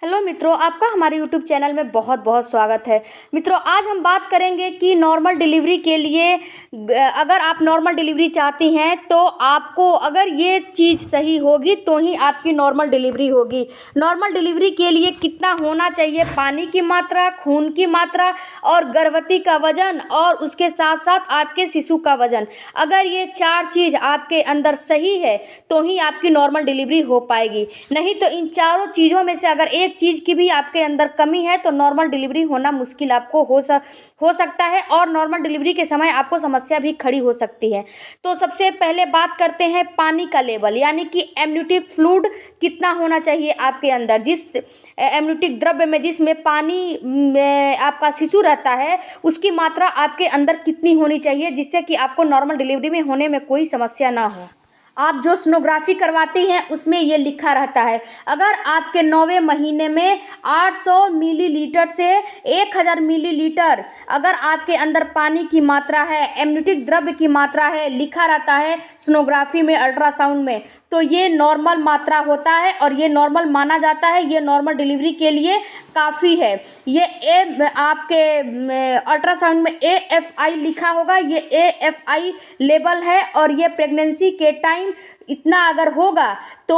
Hello मित्रों, आपका हमारे यूट्यूब चैनल में बहुत बहुत स्वागत है। मित्रों, आज हम बात करेंगे कि नॉर्मल डिलीवरी के लिए अगर आप नॉर्मल डिलीवरी चाहती हैं तो आपको अगर ये चीज़ सही होगी तो ही आपकी नॉर्मल डिलीवरी होगी। नॉर्मल डिलीवरी के लिए कितना होना चाहिए, पानी की मात्रा, खून की मात्रा और गर्भवती का वज़न और उसके साथ साथ आपके शिशु का वज़न, अगर ये 4 चीज़ आपके अंदर सही है तो ही आपकी नॉर्मल डिलीवरी हो पाएगी। नहीं तो इन चारों चीज़ों में से अगर एक चीज़ की भी आपके अंदर कमी है तो नॉर्मल डिलीवरी होना मुश्किल आपको हो सकता है और नॉर्मल डिलीवरी के समय आपको समस्या भी खड़ी हो सकती है। तो सबसे पहले बात करते हैं पानी का लेवल, यानी कि एमनियोटिक फ्लूइड कितना होना चाहिए आपके अंदर। जिस एमनियोटिक द्रव्य में जिसमें पानी में आपका शिशु रहता है उसकी मात्रा आपके अंदर कितनी होनी चाहिए, जिससे कि आपको नॉर्मल डिलीवरी में होने में कोई समस्या ना हो। आप जो सोनोग्राफी करवाती हैं उसमें ये लिखा रहता है, अगर आपके 9वें महीने में 800 मिलीलीटर से 1000 मिलीलीटर अगर आपके अंदर पानी की मात्रा है, एमनियोटिक द्रव्य की मात्रा है, लिखा रहता है सोनोग्राफी में, अल्ट्रासाउंड में, तो ये नॉर्मल मात्रा होता है और ये नॉर्मल माना जाता है। ये नॉर्मल डिलीवरी के लिए काफ़ी है। ये आपके अल्ट्रासाउंड में AFI लिखा होगा, ये AFI लेवल है और ये प्रेगनेंसी के टाइम इतना अगर होगा तो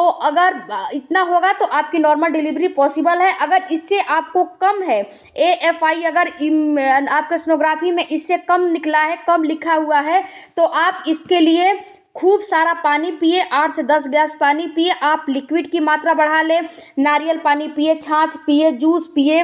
आपकी नॉर्मल डिलीवरी पॉसिबल है। अगर इससे आपको कम है, AFI अगर आपके सोनोग्राफी में इससे कम निकला है, कम लिखा हुआ है, तो आप इसके लिए खूब सारा पानी पिए, 8 से 10 गिलास पानी पिए। आप लिक्विड की मात्रा बढ़ा लें, नारियल पानी पिए, छाछ पिए, जूस पिए।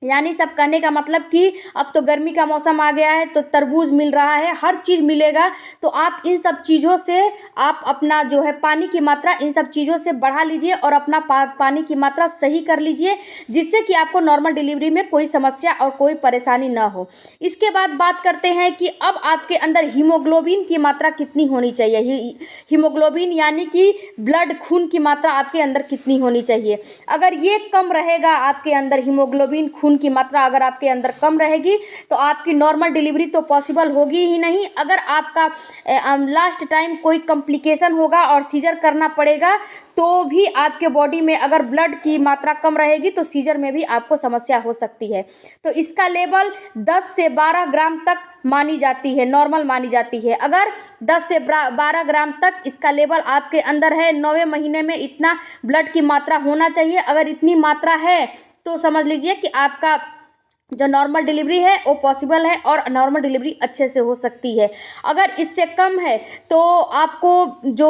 यानी सब कहने का मतलब कि अब तो गर्मी का मौसम आ गया है तो तरबूज मिल रहा है, हर चीज़ मिलेगा, तो आप इन सब चीज़ों से आप अपना जो है पानी की मात्रा इन सब चीज़ों से बढ़ा लीजिए और अपना पानी की मात्रा सही कर लीजिए, जिससे कि आपको नॉर्मल डिलीवरी में कोई समस्या और कोई परेशानी ना हो। इसके बाद बात करते हैं कि अब आपके अंदर हीमोग्लोबिन की मात्रा कितनी होनी चाहिए। हीमोग्लोबिन यानी कि ब्लड, खून की मात्रा आपके अंदर कितनी होनी चाहिए। अगर ये कम रहेगा आपके अंदर, हीमोग्लोबिन खून की मात्रा अगर आपके अंदर कम रहेगी तो आपकी नॉर्मल डिलीवरी तो पॉसिबल होगी ही नहीं। अगर आपका लास्ट टाइम कोई कॉम्प्लिकेशन होगा और सीजर करना पड़ेगा तो भी आपके बॉडी में अगर ब्लड की मात्रा कम रहेगी तो सीजर में भी आपको समस्या हो सकती है। तो इसका लेवल 10 से 12 ग्राम तक मानी जाती है, नॉर्मल मानी जाती है। अगर 10 से 12 ग्राम तक इसका लेवल आपके अंदर है, 9वें महीने में इतना ब्लड की मात्रा होना चाहिए। अगर इतनी मात्रा है तो समझ लीजिए कि आपका जो नॉर्मल डिलीवरी है वो पॉसिबल है और नॉर्मल डिलीवरी अच्छे से हो सकती है। अगर इससे कम है तो आपको जो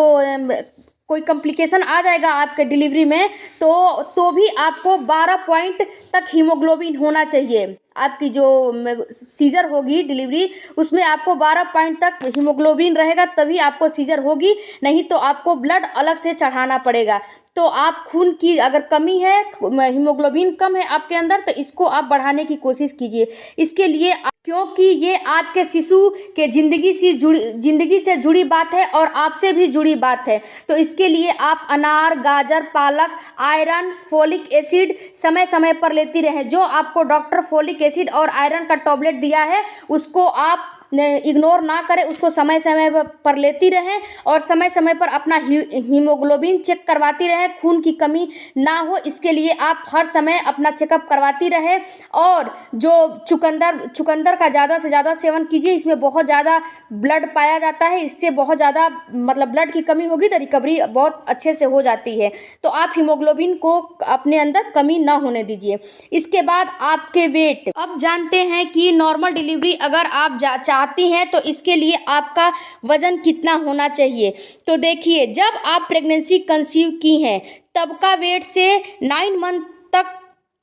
कोई कॉम्प्लिकेशन आ जाएगा आपके डिलीवरी में तो भी आपको 12 पॉइंट तक हीमोग्लोबिन होना चाहिए। आपकी जो सीजर होगी डिलीवरी उसमें आपको 12 पॉइंट तक हीमोग्लोबिन रहेगा तभी आपको सीजर होगी, नहीं तो आपको ब्लड अलग से चढ़ाना पड़ेगा। तो आप खून की अगर कमी है, हीमोग्लोबिन कम है आपके अंदर, तो इसको आप बढ़ाने की कोशिश कीजिए। इसके लिए क्योंकि ये आपके शिशु के ज़िंदगी से जुड़ी बात है और आपसे भी जुड़ी बात है, तो इसके लिए आप अनार, गाजर, पालक, आयरन, फोलिक एसिड समय समय पर लेती रहें। जो आपको डॉक्टर फोलिक एसिड और आयरन का टैबलेट दिया है उसको आप इग्नोर ना करें, उसको समय समय पर लेती रहें और समय समय पर अपना हीमोग्लोबिन चेक करवाती रहें, खून की कमी ना हो इसके लिए आप हर समय अपना चेकअप करवाती रहें। और जो चुकंदर का ज़्यादा से ज़्यादा सेवन कीजिए, इसमें बहुत ज़्यादा ब्लड पाया जाता है, इससे बहुत ज़्यादा ब्लड की कमी होगी तो रिकवरी बहुत अच्छे से हो जाती है। तो आप हीमोग्लोबिन को अपने अंदर कमी ना होने दीजिए। इसके बाद आपके वेट, अब जानते हैं कि नॉर्मल डिलीवरी अगर आप चाहती हैं तो इसके लिए आपका वज़न कितना होना चाहिए। तो देखिए, जब आप प्रेगनेंसी कंसीव की हैं तब का वेट से 9 मंथ तक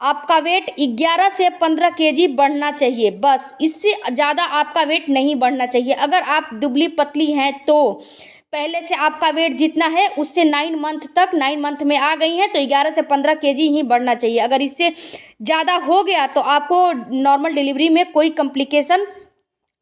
आपका वेट 11 से 15 केजी बढ़ना चाहिए, बस। इससे ज़्यादा आपका वेट नहीं बढ़ना चाहिए। अगर आप दुबली पतली हैं तो पहले से आपका वेट जितना है उससे 9 मंथ में आ गई हैं तो 11 से 15 केजी ही बढ़ना चाहिए। अगर इससे ज़्यादा हो गया तो आपको नॉर्मल डिलीवरी में कोई कॉम्प्लिकेशन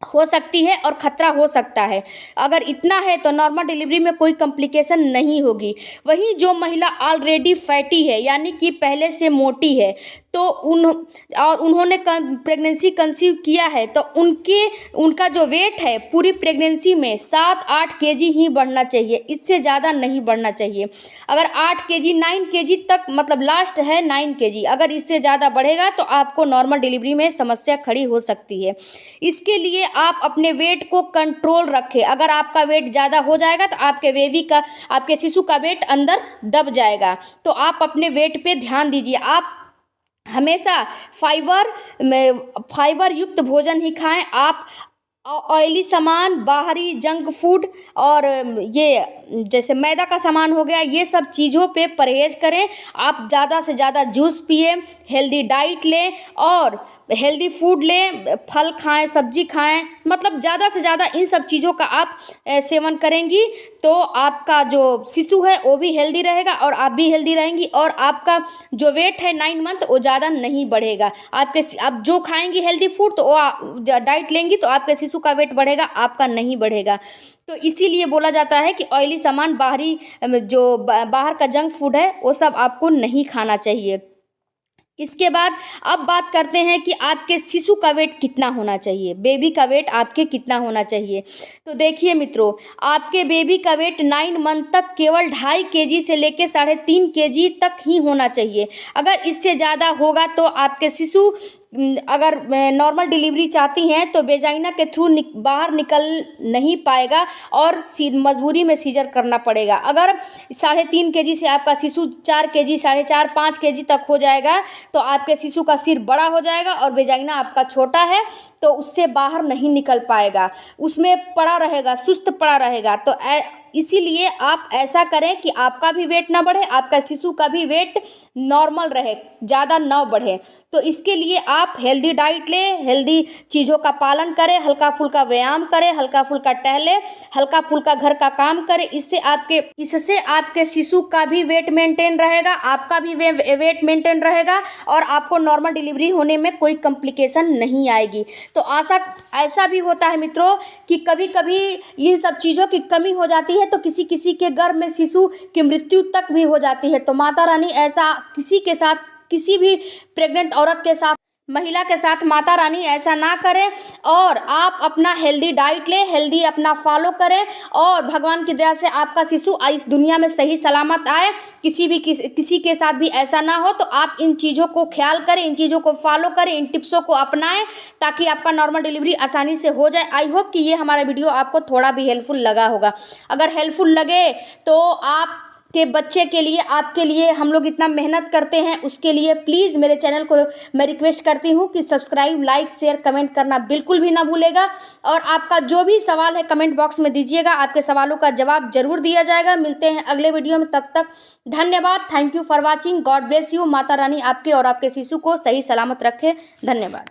हो सकती है और ख़तरा हो सकता है। अगर इतना है तो नॉर्मल डिलीवरी में कोई कॉम्प्लिकेशन नहीं होगी। वहीं जो महिला ऑलरेडी फैटी है, यानी कि पहले से मोटी है, तो उन्होंने प्रेगनेंसी कंसीव किया है तो उनका जो वेट है पूरी प्रेगनेंसी में 7-8 केजी ही बढ़ना चाहिए, इससे ज़्यादा नहीं बढ़ना चाहिए। अगर 8 केजी 9 केजी तक मतलब लास्ट है 9 केजी, अगर इससे ज़्यादा बढ़ेगा तो आपको नॉर्मल डिलीवरी में समस्या खड़ी हो सकती है। इसके लिए आप अपने वेट को कंट्रोल रखें। अगर आपका वेट ज़्यादा हो जाएगा तो आपके शिशु का वेट अंदर दब जाएगा। तो आप अपने वेट पे ध्यान दीजिए। आप हमेशा फाइबर युक्त भोजन ही खाएं। आप ऑयली सामान, बाहरी जंक फूड और ये जैसे मैदा का सामान हो गया, ये सब चीज़ों पे परहेज करें। आप ज़्यादा से ज़्यादा जूस पिए, हेल्दी डाइट लें और हेल्दी फूड लें, फल खाएं, सब्जी खाएं, मतलब ज़्यादा से ज़्यादा इन सब चीज़ों का आप सेवन करेंगी तो आपका जो शिशु है वो भी हेल्दी रहेगा और आप भी हेल्दी रहेंगी और आपका जो वेट है 9 मंथ वो ज़्यादा नहीं बढ़ेगा। आप जो खाएंगी हेल्दी फूड तो वो डाइट लेंगी तो आपके शिशु का वेट बढ़ेगा, आपका नहीं बढ़ेगा। तो इसीलिए बोला जाता है कि ऑयली सामान, बाहर का जंक फूड है वो सब आपको नहीं खाना चाहिए। इसके बाद अब बात करते हैं कि आपके शिशु का वेट कितना होना चाहिए, बेबी का वेट आपके कितना होना चाहिए। तो देखिए मित्रों, आपके बेबी का वेट 9 मंथ तक केवल 2.5 केजी से लेकर 3.5 केजी तक ही होना चाहिए। अगर इससे ज़्यादा होगा तो आपके शिशु अगर नॉर्मल डिलीवरी चाहती हैं तो वेजाइना के थ्रू बाहर निकल नहीं पाएगा और मजबूरी में सीजर करना पड़ेगा। अगर 3.5 केजी से आपका शिशु 4 केजी, 4.5, 5 केजी तक हो जाएगा तो आपके शिशु का सिर बड़ा हो जाएगा और वेजाइना आपका छोटा है तो उससे बाहर नहीं निकल पाएगा, उसमें पड़ा रहेगा, सुस्त पड़ा रहेगा। तो इसीलिए आप ऐसा करें कि आपका भी वेट ना बढ़े, आपका शिशु का भी वेट नॉर्मल रहे, ज़्यादा ना बढ़े। तो इसके लिए आप हेल्दी डाइट लें, हेल्दी चीज़ों का पालन करें, हल्का फुल्का व्यायाम करें, हल्का फुल्का टहलें, हल्का फुल्का घर का काम करें। इससे आपके शिशु का भी वेट मेंटेन रहेगा, आपका भी वेट मेंटेन रहेगा और आपको नॉर्मल डिलीवरी होने में कोई कॉम्प्लिकेशन नहीं आएगी। तो ऐसा भी होता है मित्रों कि कभी कभी इन सब चीज़ों की कमी हो जाती है तो किसी किसी के गर्भ में शिशु की मृत्यु तक भी हो जाती है। तो माता रानी ऐसा किसी भी प्रेग्नेंट औरत के साथ, महिला के साथ माता रानी ऐसा ना करें और आप अपना हेल्दी डाइट लें, हेल्दी अपना फॉलो करें और भगवान की दया से आपका शिशु इस दुनिया में सही सलामत आए। किसी के साथ भी ऐसा ना हो। तो आप इन चीज़ों को ख्याल करें, इन चीज़ों को फॉलो करें, इन टिप्सों को अपनाएं ताकि आपका नॉर्मल डिलीवरी आसानी से हो जाए। आई होप कि ये हमारा वीडियो आपको थोड़ा भी हेल्पफुल लगा होगा। अगर हेल्पफुल लगे तो आप के बच्चे के लिए, आपके लिए हम लोग इतना मेहनत करते हैं, उसके लिए प्लीज़ मेरे चैनल को मैं रिक्वेस्ट करती हूँ कि सब्सक्राइब, लाइक, शेयर, कमेंट करना बिल्कुल भी ना भूलेगा। और आपका जो भी सवाल है कमेंट बॉक्स में दीजिएगा, आपके सवालों का जवाब जरूर दिया जाएगा। मिलते हैं अगले वीडियो में, तब तक धन्यवाद। Thank you for watching. God bless you. Mata Rani आपके और आपके शिशु को सही सलामत रखे। धन्यवाद।